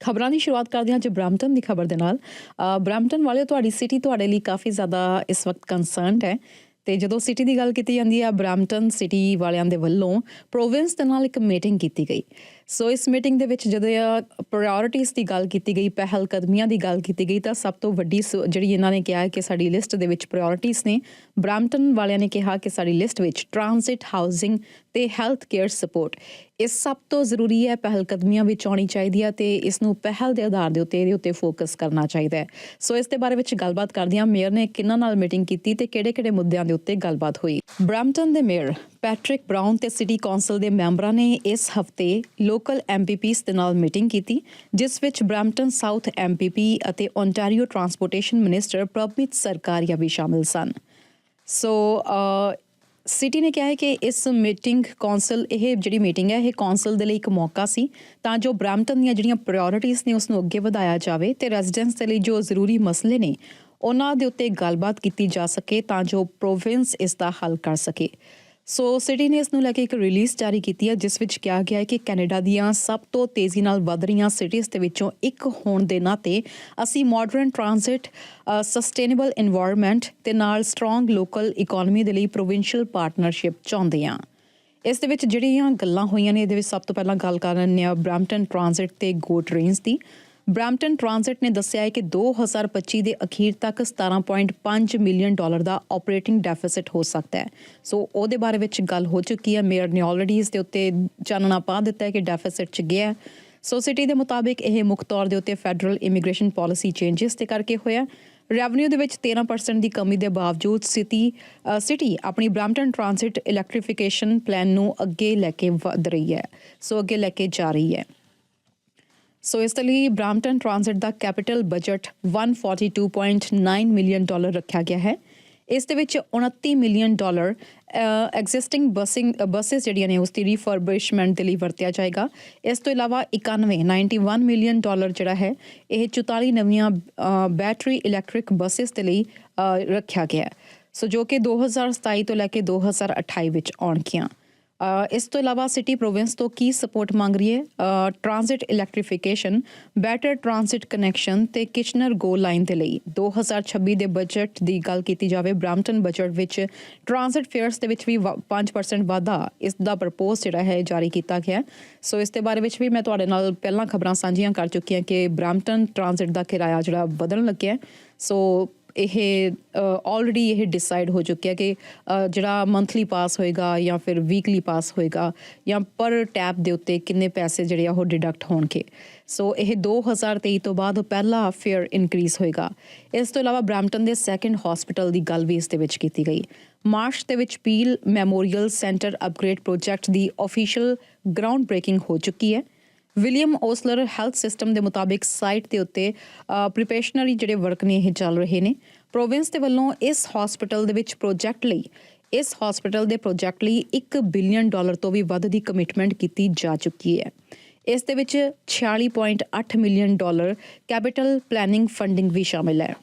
ਖਬਰਾਂ ਦੀ ਸ਼ੁਰੂਆਤ ਕਰਦੇ ਹਾਂ ਅੱਜ ਬਰੈਂਪਟਨ ਦੀ ਖਬਰ ਦੇ ਨਾਲ। ਬਰੈਂਪਟਨ ਵਾਲਿਓ, ਤੁਹਾਡੀ ਸਿਟੀ ਤੁਹਾਡੇ ਲਈ ਕਾਫੀ ਜ਼ਿਆਦਾ ਇਸ ਵਕਤ ਕੰਸਰਨਡ ਹੈ ਤੇ ਜਦੋਂ ਸਿਟੀ ਦੀ ਗੱਲ ਕੀਤੀ ਜਾਂਦੀ ਹੈ, ਬਰੈਂਪਟਨ ਸਿਟੀ ਵਾਲਿਆਂ ਦੇ ਵੱਲੋਂ ਪ੍ਰੋਵਿੰਸ ਦੇ ਨਾਲ ਇੱਕ ਮੀਟਿੰਗ ਕੀਤੀ ਗਈ। ਸੋ ਇਸ ਮੀਟਿੰਗ ਦੇ ਵਿੱਚ ਜਦੋਂ ਪ੍ਰਾਇਓਰਟੀਜ਼ ਦੀ ਗੱਲ ਕੀਤੀ ਗਈ, ਪਹਿਲ ਕਦਮੀਆਂ ਦੀ ਗੱਲ ਕੀਤੀ ਗਈ, ਤਾਂ ਸਭ ਤੋਂ ਵੱਡੀ ਜਿਹੜੀ ਇਹਨਾਂ ਨੇ ਕਿਹਾ ਹੈ ਕਿ ਸਾਡੀ ਲਿਸਟ ਦੇ ਵਿੱਚ ਪ੍ਰਾਇਓਰਟੀਜ਼ ਨੇ। ਬਰੈਂਪਟਨ ਵਾਲਿਆਂ ਨੇ ਕਿਹਾ ਕਿ ਸਾਡੀ ਲਿਸਟ ਵਿੱਚ ਟਰਾਂਜ਼ਿਟ, ਹਾਊਸਿੰਗ ਤੇ ਹੈਲਥ ਕੇਅਰ ਸਪੋਰਟ ਇਹ ਸਭ ਤੋਂ ਜ਼ਰੂਰੀ ਹੈ, ਪਹਿਲ ਕਦਮੀਆਂ ਵਿੱਚ ਆਉਣੀ ਚਾਹੀਦੀ ਹੈ ਤੇ ਇਸ ਨੂੰ ਪਹਿਲ ਦੇ ਆਧਾਰ ਦੇ ਉੱਤੇ ਇਹਦੇ ਉੱਤੇ ਫੋਕਸ ਕਰਨਾ ਚਾਹੀਦਾ ਹੈ। ਸੋ ਇਸ ਦੇ ਬਾਰੇ ਵਿੱਚ ਗੱਲਬਾਤ ਕਰਦੇ ਹਾਂ। ਮੇਅਰ ਨੇ ਕਿਹਨਾਂ ਨਾਲ ਮੀਟਿੰਗ ਕੀਤੀ ਤੇ ਕਿਹੜੇ-ਕਿਹੜੇ ਮੁੱਦਿਆਂ ਦੇ ਉੱਤੇ ਗੱਲਬਾਤ ਹੋਈ। ਬਰੈਂਪਟਨ ਦੇ ਮੇਅਰ ਪੈਟਰਿਕ ਬਰਾਊਨ ਤੇ ਸਿਟੀ ਕੌਂਸਲ ਦੇ ਮੈਂਬਰਾਂ ਨੇ ਇਸ ਹਫ਼ਤੇ ਲੋਕਲ MPPs ਦੇ ਨਾਲ ਮੀਟਿੰਗ ਕੀਤੀ, ਜਿਸ ਵਿੱਚ ਬਰੈਂਪਟਨ ਸਾਊਥ MPP ਅਤੇ Ontario transportation minister Prabhmeet Sarkaria ਵੀ ਸ਼ਾਮਿਲ ਸਨ। ਸੋ ਸਿਟੀ ਨੇ ਕਿਹਾ ਹੈ ਕਿ ਇਸ ਮੀਟਿੰਗ ਇਹ ਜਿਹੜੀ ਮੀਟਿੰਗ ਹੈ ਇਹ ਕੌਂਸਲ ਦੇ ਲਈ ਇੱਕ ਮੌਕਾ ਸੀ ਤਾਂ ਜੋ ਬਰੈਂਪਟਨ ਦੀਆਂ ਜਿਹੜੀਆਂ ਪ੍ਰਾਇਓਰਟੀਜ਼ ਨੇ ਉਸ ਨੂੰ ਅੱਗੇ ਵਧਾਇਆ ਜਾਵੇ ਤੇ ਰੈਜ਼ੀਡੈਂਟਸ ਦੇ ਲਈ ਜੋ ਜ਼ਰੂਰੀ ਮਸਲੇ ਨੇ ਉਹਨਾਂ ਦੇ ਉੱਤੇ ਗੱਲਬਾਤ ਕੀਤੀ ਜਾ ਸਕੇ ਤਾਂ ਜੋ ਪ੍ਰੋਵਿੰਸ ਇਸ ਦਾ ਹੱਲ ਕਰ ਸਕੇ। ਸੋ ਸਿਟੀ ਨੇ ਇਸ ਨੂੰ ਲੈ ਕੇ ਇੱਕ ਰਿਲੀਜ਼ ਜਾਰੀ ਕੀਤੀ ਹੈ, ਜਿਸ ਵਿੱਚ ਕਿਹਾ ਗਿਆ ਹੈ ਕਿ ਕੈਨੇਡਾ ਦੀਆਂ ਸਭ ਤੋਂ ਤੇਜ਼ੀ ਨਾਲ ਵੱਧ ਰਹੀਆਂ ਸਿਟੀਜ਼ ਦੇ ਵਿੱਚੋਂ ਇੱਕ ਹੋਣ ਦੇ ਨਾਤੇ ਅਸੀਂ ਮਾਡਰਨ ਟਰਾਂਜ਼ਿਟ, ਸਸਟੇਨੇਬਲ ਇਨਵਾਇਰਨਮੈਂਟ ਤੇ ਨਾਲ ਸਟਰੋਂਗ ਲੋਕਲ ਇਕੋਨਮੀ ਦੇ ਲਈ ਪ੍ਰੋਵਿੰਸ਼ੀਅਲ ਪਾਰਟਨਰਸ਼ਿਪ ਚਾਹੁੰਦੇ ਹਾਂ। ਇਸ ਦੇ ਵਿੱਚ ਜਿਹੜੀਆਂ ਗੱਲਾਂ ਹੋਈਆਂ ਨੇ, ਇਹਦੇ ਵਿੱਚ ਸਭ ਤੋਂ ਪਹਿਲਾਂ ਗੱਲ ਕਰ ਲੈਂਦੇ ਹਾਂ ਬਰੈਂਪਟਨ ਟਰਾਂਜ਼ਿਟ ਤੇ ਗੋ ਟ੍ਰੇਨਸ ਦੀ। ਬਰੈਂਪਟਨ ਟਰਾਂਜ਼ਿਟ ਨੇ ਦੱਸਿਆ ਹੈ ਕਿ 2025 ਦੇ ਅਖੀਰ ਤੱਕ $17.5 ਮਿਲੀਅਨ ਦਾ ਆਪਰੇਟਿੰਗ ਡੈਫਿਸਿਟ ਹੋ ਸਕਦਾ ਹੈ। ਸੋ ਉਹਦੇ ਬਾਰੇ ਵਿੱਚ ਗੱਲ ਹੋ ਚੁੱਕੀ ਹੈ। ਮੇਅਰ ਨੇ ਆਲਰੇਡੀ ਇਸ ਦੇ ਉੱਤੇ ਚਾਨਣਾ ਪਾ ਦਿੱਤਾ ਹੈ ਕਿ ਡੈਫਿਸਿਟ 'ਚ ਗਿਆ। ਸੋ ਸਿਟੀ ਦੇ ਮੁਤਾਬਿਕ ਇਹ ਮੁੱਖ ਤੌਰ ਦੇ ਉੱਤੇ ਫੈਡਰਲ ਇਮੀਗ੍ਰੇਸ਼ਨ ਪਾਲਿਸੀ ਚੇਂਜਸ ਤੇ ਕਰਕੇ ਹੋਇਆ। ਰੈਵਨਿਊ ਦੇ ਵਿੱਚ 13% ਦੀ ਕਮੀ ਦੇ ਬਾਵਜੂਦ ਸਿਟੀ ਆਪਣੀ ਬਰੈਂਪਟਨ ਟਰਾਂਜ਼ਿਟ ਇਲੈਕਟ੍ਰੀਫਿਕੇਸ਼ਨ ਪਲਾਨ ਨੂੰ ਅੱਗੇ ਲੈ ਕੇ ਵਧ ਰਹੀ ਹੈ, ਅੱਗੇ ਲੈ ਕੇ ਜਾ ਰਹੀ ਹੈ। ਸੋ ਇਸ ਲਈ ਬਰੈਂਪਟਨ ਟਰਾਂਜ਼ਿਟ ਦਾ ਕੈਪੀਟਲ ਬਜਟ $142.9 ਮਿਲੀਅਨ ਰੱਖਿਆ ਗਿਆ ਹੈ। ਇਸ ਦੇ ਵਿੱਚ $29 ਮਿਲੀਅਨ ਐਗਜ਼ਿਸਟਿੰਗ ਬੱਸਿਸ ਜਿਹੜੀਆਂ ਨੇ ਉਸ ਦੀ ਰੀਫਰਬਿਸ਼ਮੈਂਟ ਦੇ ਲਈ ਵਰਤਿਆ ਜਾਏਗਾ। ਇਸ ਤੋਂ ਇਲਾਵਾ 91 ਮਿਲੀਅਨ ਜਿਹੜਾ ਹੈ ਇਹ 44 ਨਵੀਆਂ ਬੈਟਰੀ ਇਲੈਕਟ੍ਰਿਕ ਬੱਸਿਸ ਦੇ ਲਈ ਰੱਖਿਆ ਗਿਆ। ਸੋ ਜੋ ਕਿ 2027 ਤੋਂ ਲੈ ਕੇ 2028 ਵਿੱਚ ਆਉਣਗੀਆਂ। ਇਸ ਤੋਂ ਇਲਾਵਾ ਸਿਟੀ ਪ੍ਰੋਵਿੰਸ ਤੋਂ ਕੀ ਸਪੋਰਟ ਮੰਗ ਰਹੀ ਹੈ? ਟਰਾਂਜ਼ਿਟ ਇਲੈਕਟ੍ਰੀਫਿਕੇਸ਼ਨ, ਬੈਟਰ ਟਰਾਂਜ਼ਿਟ ਕਨੈਕਸ਼ਨ ਤੇ ਕਿਚਨਰ ਗੋ ਲਾਈਨ ਦੇ ਲਈ 2026 ਦੇ ਬਜਟ ਦੀ ਗੱਲ ਕੀਤੀ ਜਾਵੇ, ਬਰੈਂਪਟਨ ਬਜਟ ਵਿੱਚ ਟਰਾਂਜ਼ਿਟ ਫੇਅਰਸ ਦੇ ਵਿੱਚ ਵੀ 5% ਵਾਧਾ ਇਸ ਦਾ ਪ੍ਰਪੋਜ਼ ਜਿਹੜਾ ਹੈ ਜਾਰੀ ਕੀਤਾ ਗਿਆ। ਸੋ ਇਸ ਦੇ ਬਾਰੇ ਵਿੱਚ ਵੀ ਮੈਂ ਤੁਹਾਡੇ ਨਾਲ ਪਹਿਲਾਂ ਖਬਰਾਂ ਸਾਂਝੀਆਂ ਕਰ ਚੁੱਕੀ ਹਾਂ ਕਿ ਬਰੈਂਪਟਨ ਟਰਾਂਜ਼ਿਟ ਦਾ ਕਿਰਾਇਆ ਜਿਹੜਾ ਵਧਣ ਲੱਗਿਆ। ਸੋ ਇਹ ਆਲਰੇਡੀ ਇਹ ਡਿਸਾਈਡ ਹੋ ਚੁੱਕਿਆ ਕਿ ਜਿਹੜਾ ਮੰਥਲੀ ਪਾਸ ਹੋਏਗਾ ਜਾਂ ਫਿਰ ਵੀਕਲੀ ਪਾਸ ਹੋਏਗਾ ਜਾਂ ਪਰ ਟੈਪ ਦੇ ਉੱਤੇ ਕਿੰਨੇ ਪੈਸੇ ਜਿਹੜੇ ਆ ਉਹ ਡਿਡਕਟ ਹੋਣਗੇ। ਸੋ ਇਹ 2023 ਤੋਂ ਬਾਅਦ ਪਹਿਲਾ ਫੇਅਰ ਇਨਕਰੀਜ਼ ਹੋਏਗਾ। ਇਸ ਤੋਂ ਇਲਾਵਾ ਬਰੈਂਪਟਨ ਦੇ ਸੈਕੰਡ ਹਸਪੀਟਲ ਦੀ ਗੱਲ ਵੀ ਇਸ ਦੇ ਵਿੱਚ ਕੀਤੀ ਗਈ। ਮਾਰਚ ਦੇ ਵਿੱਚ peel memorial centre upgrade project ਦੀ ਆਫੀਸ਼ੀਅਲ ਗਰਾਊਂਡ ਬ੍ਰੇਕਿੰਗ ਹੋ ਚੁੱਕੀ ਹੈ। ਵਿਲੀਅਮ ਓਸਲਰ ਹੈਲਥ ਸਿਸਟਮ ਦੇ ਮੁਤਾਬਿਕ ਸਾਈਟ ਦੇ ਉੱਤੇ ਪ੍ਰੀਪਰੇਸ਼ਨਰੀ ਜਿਹੜੇ ਵਰਕ ਨੇ ਇਹ ਚੱਲ ਰਹੇ ਨੇ। ਪ੍ਰੋਵਿੰਸ ਦੇ ਵੱਲੋਂ ਇਸ ਹਸਪੀਟਲ ਦੇ ਪ੍ਰੋਜੈਕਟ ਲਈ $1 ਬਿਲੀਅਨ ਤੋਂ ਵੀ ਵੱਧ ਦੀ ਕਮਿਟਮੈਂਟ ਕੀਤੀ ਜਾ ਚੁੱਕੀ ਹੈ। ਇਸ ਦੇ ਵਿੱਚ $46.8 ਮਿਲੀਅਨ ਕੈਪੀਟਲ ਪਲੈਨਿੰਗ ਫੰਡਿੰਗ ਵੀ ਸ਼ਾਮਿਲ ਹੈ।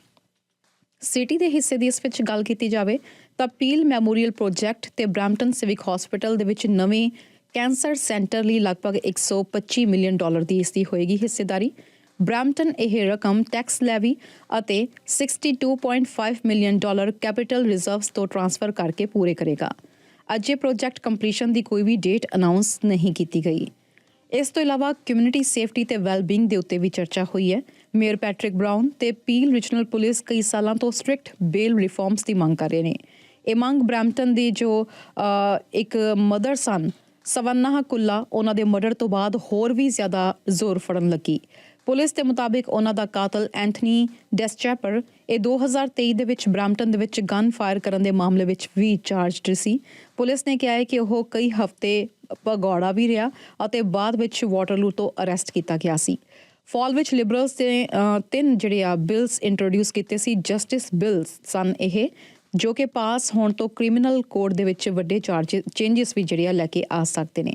ਸਿਟੀ ਦੇ ਹਿੱਸੇ ਦੀ ਇਸ ਵਿੱਚ ਗੱਲ ਕੀਤੀ ਜਾਵੇ ਤਾਂ ਪੀਲ ਮੈਮੋਰੀਅਲ ਪ੍ਰੋਜੈਕਟ ਤੇ ਬਰੈਂਪਟਨ ਸਿਵਿਕ ਹਸਪੀਟਲ ਦੇ ਵਿੱਚ ਨਵੇਂ ਕੈਂਸਰ ਸੈਂਟਰ ਲਈ ਲਗਭਗ $125 ਮਿਲੀਅਨ ਦੀ ਇਸ ਦੀ ਹੋਏਗੀ ਹਿੱਸੇਦਾਰੀ। ਬਰੈਂਪਟਨ ਇਹ ਰਕਮ ਟੈਕਸ ਲੈਵੀ ਅਤੇ $62.5 ਮਿਲੀਅਨ ਕੈਪੀਟਲ ਰਿਜ਼ਰਵਸ ਤੋਂ ਟ੍ਰਾਂਸਫਰ ਕਰਕੇ ਪੂਰੇ ਕਰੇਗਾ। ਅਜੇ ਪ੍ਰੋਜੈਕਟ ਕੰਪਲੀਸ਼ਨ ਦੀ ਕੋਈ ਵੀ ਡੇਟ ਅਨਾਉਂਸ ਨਹੀਂ ਕੀਤੀ ਗਈ। ਇਸ ਤੋਂ ਇਲਾਵਾ ਕਮਿਊਨਿਟੀ ਸੇਫਟੀ ਤੇ ਵੈਲਬੀਂਗ ਦੇ ਉੱਤੇ ਵੀ ਚਰਚਾ ਹੋਈ ਹੈ। ਮੇਅਰ ਪੈਟਰਿਕ ਬਰਾਊਨ ਤੇ ਪੀਲ ਰੀਜਨਲ ਪੁਲਿਸ ਕਈ ਸਾਲਾਂ ਤੋਂ ਸਟ੍ਰਿਕਟ ਬੇਲ ਰਿਫਾਰਮਸ ਦੀ ਮੰਗ ਕਰ ਰਹੇ ਨੇ। ਇਹ ਮੰਗ ਬਰੈਂਪਟਨ ਦੀ ਜੋ ਇੱਕ ਮਦਰ ਸਨ ਸਵੰਨਾ ਕੁੱਲਾ, ਉਹਨਾਂ ਦੇ ਮਰਡਰ ਤੋਂ ਬਾਅਦ ਹੋਰ ਵੀ ਜ਼ਿਆਦਾ ਜ਼ੋਰ ਫੜਨ ਲੱਗੀ। ਪੁਲਿਸ ਦੇ ਮੁਤਾਬਿਕ ਉਹਨਾਂ ਦਾ ਕਾਤਲ ਐਂਥਨੀ ਡੈਸਚੈਪਰ ਇਹ 2023 ਦੇ ਵਿੱਚ ਬਰੈਂਪਟਨ ਦੇ ਵਿੱਚ ਗਨ ਫਾਇਰ ਕਰਨ ਦੇ ਮਾਮਲੇ ਵਿੱਚ ਵੀ ਚਾਰਜਡ ਸੀ। ਪੁਲਿਸ ਨੇ ਕਿਹਾ ਹੈ ਕਿ ਉਹ ਕਈ ਹਫ਼ਤੇ ਭਗੌੜਾ ਵੀ ਰਿਹਾ ਅਤੇ ਬਾਅਦ ਵਿੱਚ ਵਾਟਰਲੂ ਤੋਂ ਅਰੈਸਟ ਕੀਤਾ ਗਿਆ ਸੀ। ਫਾਲ ਵਿੱਚ ਲਿਬਰਲਸ ਦੇ 3 ਬਿਲਸ ਇੰਟਰੋਡਿਊਸ ਕੀਤੇ ਸੀ। ਜਸਟਿਸ ਬਿਲਸ ਸਨ ਇਹ, ਜੋ ਕਿ ਪਾਸ ਹੋਣ ਤੋਂ ਕ੍ਰਿਮੀਨਲ ਕੋਡ ਦੇ ਵਿੱਚ ਵੱਡੇ ਚੇਂਜਸ ਵੀ ਲੈ ਕੇ ਆ ਸਕਦੇ ਨੇ।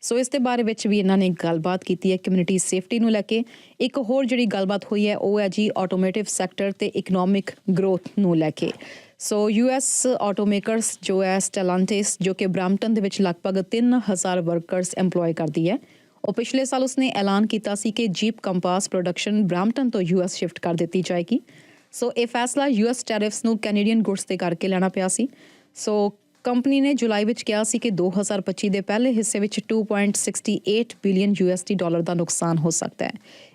ਸੋ ਇਸ ਦੇ ਬਾਰੇ ਵਿੱਚ ਵੀ ਇਹਨਾਂ ਨੇ ਗੱਲਬਾਤ ਕੀਤੀ ਹੈ ਕਮਿਊਨਿਟੀ ਸੇਫਟੀ ਨੂੰ ਲੈ ਕੇ। ਇੱਕ ਹੋਰ ਜਿਹੜੀ ਗੱਲਬਾਤ ਹੋਈ ਹੈ ਉਹ ਹੈ ਜੀ ਆਟੋਮੋਟਿਵ ਸੈਕਟਰ ਤੇ ਇਕਨੋਮਿਕ ਗਰੋਥ ਨੂੰ ਲੈ ਕੇ। ਸੋ US ਆਟੋਮੇਕਰਸ ਜੋ ਹੈ ਸਟੈਲਾਂਟਿਸ, ਜੋ ਕਿ ਬਰੈਂਪਟਨ ਦੇ ਵਿੱਚ ਲਗਭਗ 3000 ਵਰਕਰਸ ਐਮਪਲੋਏ ਕਰਦੀ ਹੈ, ਉਹ ਪਿਛਲੇ ਸਾਲ ਉਸਨੇ ਐਲਾਨ ਕੀਤਾ ਸੀ ਕਿ ਜੀਪ ਕੰਪਾਸ ਪ੍ਰੋਡਕਸ਼ਨ ਬ੍ਰੈਂਪਟਨ ਤੋਂ US ਸ਼ਿਫਟ ਕਰ ਦਿੱਤੀ ਜਾਏਗੀ। ਸੋ ਇਹ ਫੈਸਲਾ US ਟੈਰਿਫਸ ਨੂੰ ਕੈਨੇਡੀਅਨ ਗੁੱਡਸ ਤੇ ਕਰਕੇ ਲੈਣਾ ਪਿਆ ਸੀ। ਸੋ ਕੰਪਨੀ ਨੇ ਜੁਲਾਈ ਵਿੱਚ ਕਿਹਾ ਸੀ ਕਿ 2025 ਦੇ ਪਹਿਲੇ ਹਿੱਸੇ ਵਿੱਚ 2.68 ਬਿਲੀਅਨ USD ਡਾਲਰ ਦਾ ਨੁਕਸਾਨ ਹੋ ਸਕਦਾ ਹੈ।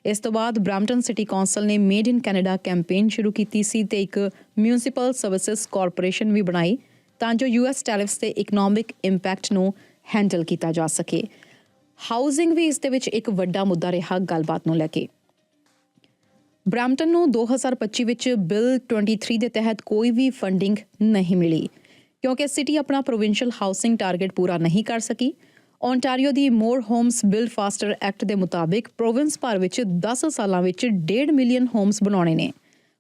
ਇਸ ਤੋਂ ਬਾਅਦ ਬ੍ਰੈਂਪਟਨ ਸਿਟੀ ਕੌਂਸਲ ਨੇ ਮੇਡ ਇਨ ਕੈਨੇਡਾ ਕੈਂਪੇਨ ਸ਼ੁਰੂ ਕੀਤੀ ਸੀ ਤੇ ਇੱਕ ਮਿਊਨਿਸਪਲ ਸਰਵਿਸਿਜ਼ ਕਾਰਪੋਰੇਸ਼ਨ ਵੀ ਬਣਾਈ ਤਾਂ ਜੋ US ਟੈਰਿਫਸ ਤੇ ਇਕਨੋਮਿਕ ਇੰਪੈਕਟ ਨੂੰ ਹੈਂਡਲ ਕੀਤਾ ਜਾ ਸਕੇ। ਹਾਊਸਿੰਗ ਵੀ ਇਸ ਦੇ ਵਿੱਚ ਇੱਕ ਵੱਡਾ ਮੁੱਦਾ ਰਿਹਾ ਗੱਲਬਾਤ ਨੂੰ ਲੈ ਕੇ। ਬ੍ਰੈਂਪਟਨ ਨੂੰ 2025 ਵਿੱਚ ਬਿੱਲ 23 ਦੇ ਤਹਿਤ ਕੋਈ ਵੀ ਫੰਡਿੰਗ ਨਹੀਂ ਮਿਲੀ ਕਿਉਂਕਿ ਸਿਟੀ ਆਪਣਾ ਪ੍ਰੋਵਿੰਸ਼ੀਅਲ ਹਾਊਸਿੰਗ ਟਾਰਗੇਟ ਪੂਰਾ ਨਹੀਂ ਕਰ ਸਕੀ। ਓਨਟਾਰੀਓ ਦੀ ਮੋਰ ਹੋਮਸ ਬਿਲਡ ਫਾਸਟਰ ਐਕਟ ਦੇ ਮੁਤਾਬਿਕ ਪ੍ਰੋਵਿੰਸ ਭਰ ਵਿੱਚ 10 ਸਾਲਾਂ ਵਿੱਚ 1.5 ਮਿਲੀਅਨ ਹੋਮਸ ਬਣਾਉਣੇ ਨੇ।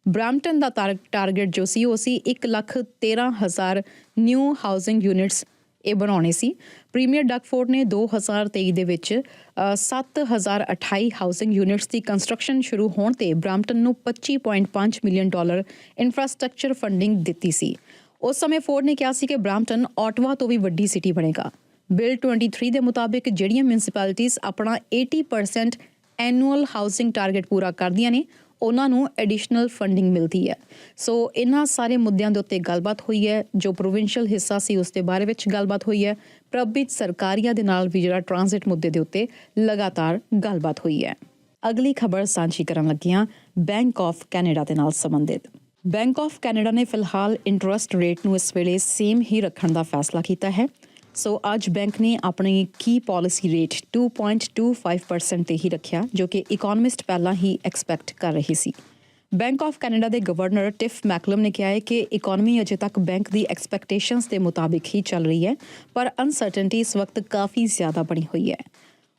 ਬ੍ਰੈਂਪਟਨ ਦਾ ਟਾਰਗੇਟ ਜੋ ਸੀ ਉਹ ਸੀ 1,13,000 ਨਿਊ ਹਾਊਸਿੰਗ ਯੂਨਿਟਸ ਇਹ ਬਣਾਉਣੇ ਸੀ। ਪ੍ਰੀਮੀਅਰ ਡਗਫੋਰਡ ਨੇ 2023 ਦੇ ਵਿੱਚ 7,028 ਹਾਊਸਿੰਗ ਯੂਨਿਟਸ ਦੀ ਕੰਸਟਰਕਸ਼ਨ ਸ਼ੁਰੂ ਹੋਣ ਤੇ ਬ੍ਰੈਂਪਟਨ ਨੂੰ 25.5 ਮਿਲੀਅਨ ਡਾਲਰ ਇਨਫਰਾਸਟ੍ਰਕਚਰ ਫੰਡਿੰਗ ਦਿੱਤੀ ਸੀ। ਉਸ ਸਮੇਂ ਫੋਰਡ ਨੇ ਕਿਹਾ ਸੀ ਕਿ ਬ੍ਰੈਂਪਟਨ ਆਟਵਾ ਤੋਂ ਵੀ ਵੱਡੀ ਸਿਟੀ ਬਣੇਗਾ। ਬਿੱਲ 23 ਦੇ ਮੁਤਾਬਿਕ ਜਿਹੜੀਆਂ ਮਿਊਨਿਸਪੈਲਿਟੀਜ਼ ਆਪਣਾ 80% ਐਨੂਅਲ ਹਾਊਸਿੰਗ ਟਾਰਗੇਟ ਪੂਰਾ ਕਰਦੀਆਂ ਨੇ ਉਹਨਾਂ ਨੂੰ ਐਡੀਸ਼ਨਲ ਫੰਡਿੰਗ ਮਿਲਦੀ ਹੈ। ਸੋ ਇਹਨਾਂ ਸਾਰੇ ਮੁੱਦਿਆਂ ਦੇ ਉੱਤੇ ਗੱਲਬਾਤ ਹੋਈ ਹੈ। ਜੋ ਪ੍ਰੋਵਿੰਸ਼ੀਅਲ ਹਿੱਸਾ ਸੀ ਉਸ ਦੇ ਬਾਰੇ ਵਿੱਚ ਗੱਲਬਾਤ ਹੋਈ ਹੈ। ਪ੍ਰਭਿਤ ਸਰਕਾਰੀਆ ਦੇ ਨਾਲ ਵੀ ਜਿਹੜਾ ਟ੍ਰਾਂਜ਼ਿਟ ਮੁੱਦੇ ਦੇ ਉੱਤੇ ਲਗਾਤਾਰ ਗੱਲਬਾਤ ਹੋਈ ਹੈ। ਅਗਲੀ ਖਬਰ ਸਾਂਝੀ ਕਰਨ ਲੱਗੀਆਂ ਬੈਂਕ ਆਫ ਕੈਨੇਡਾ ਦੇ ਨਾਲ ਸੰਬੰਧਿਤ। ਬੈਂਕ ਆਫ ਕੈਨੇਡਾ ਨੇ ਫਿਲਹਾਲ ਇੰਟਰਸਟ ਰੇਟ ਨੂੰ ਇਸ ਵੇਲੇ ਸੇਮ ਹੀ ਰੱਖਣ ਦਾ ਫੈਸਲਾ ਕੀਤਾ ਹੈ। ਸੋ ਅੱਜ ਬੈਂਕ ਨੇ ਆਪਣੀ ਕੀ ਪਾਲਿਸੀ ਰੇਟ 2.25% ਤੇ ਹੀ ਰੱਖਿਆ ਜੋ ਕਿ ਇਕਨੋਮਿਸਟ ਪਹਿਲਾਂ ਹੀ ਐਕਸਪੈਕਟ ਕਰ ਰਹੀ ਸੀ। ਬੈਂਕ ਆਫ ਕੈਨੇਡਾ ਦੇ ਗਵਰਨਰ ਟਿਫ ਮੈਕਲਮ ਨੇ ਕਿਹਾ ਹੈ ਕਿ ਇਕਨੋਮੀ ਅਜੇ ਤੱਕ ਬੈਂਕ ਦੀ ਐਕਸਪੈਕਟੇਸ਼ਨਸ ਦੇ ਮੁਤਾਬਿਕ ਹੀ ਚੱਲ ਰਹੀ ਹੈ ਪਰ ਅਨਸਰਟਨਟੀ ਇਸ ਵਕਤ ਕਾਫੀ ਜ਼ਿਆਦਾ ਬਣੀ ਹੋਈ ਹੈ।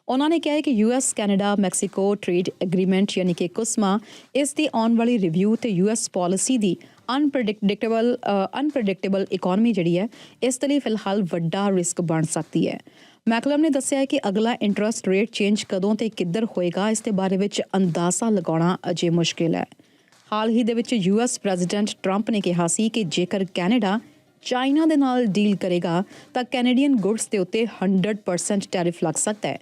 ਉਹਨਾਂ ਨੇ ਕਿਹਾ ਹੈ ਕਿ US Canada Mexico trade agreement ਯਾਨੀ ਕਿ ਕੁਸਮਾ ਇਸ ਦੀ ਆਉਣ ਵਾਲੀ ਰਿਵਿਊ ਤੇ US ਪਾਲਿਸੀ ਦੀ ਅਨਪ੍ਰੈਡਿਕਟੇਬਲ ਇਕਨੋਮੀ ਜਿਹੜੀ ਹੈ ਇਸ ਦੇ ਲਈ ਫਿਲਹਾਲ ਵੱਡਾ ਰਿਸਕ ਬਣ ਸਕਦੀ ਹੈ। ਮੈਕਲਮ ਨੇ ਦੱਸਿਆ ਹੈ ਕਿ ਅਗਲਾ ਇੰਟਰਸਟ ਰੇਟ ਚੇਂਜ ਕਦੋਂ ਤੇ ਕਿੱਧਰ ਹੋਏਗਾ ਇਸ ਦੇ ਬਾਰੇ ਵਿੱਚ ਅੰਦਾਜ਼ਾ ਲਗਾਉਣਾ ਅਜੇ ਮੁਸ਼ਕਿਲ ਹੈ। ਹਾਲ ਹੀ ਦੇ ਵਿੱਚ US ਪ੍ਰੈਜ਼ੀਡੈਂਟ ਟਰੰਪ ਨੇ ਕਿਹਾ ਸੀ ਕਿ ਜੇਕਰ ਕੈਨੇਡਾ ਚਾਈਨਾ ਦੇ ਨਾਲ ਡੀਲ ਕਰੇਗਾ ਤਾਂ ਕੈਨੇਡੀਅਨ ਗੁੱਡਸ ਦੇ ਉੱਤੇ 100% ਟੈਰਿਫ ਲੱਗ ਸਕਦਾ ਹੈ।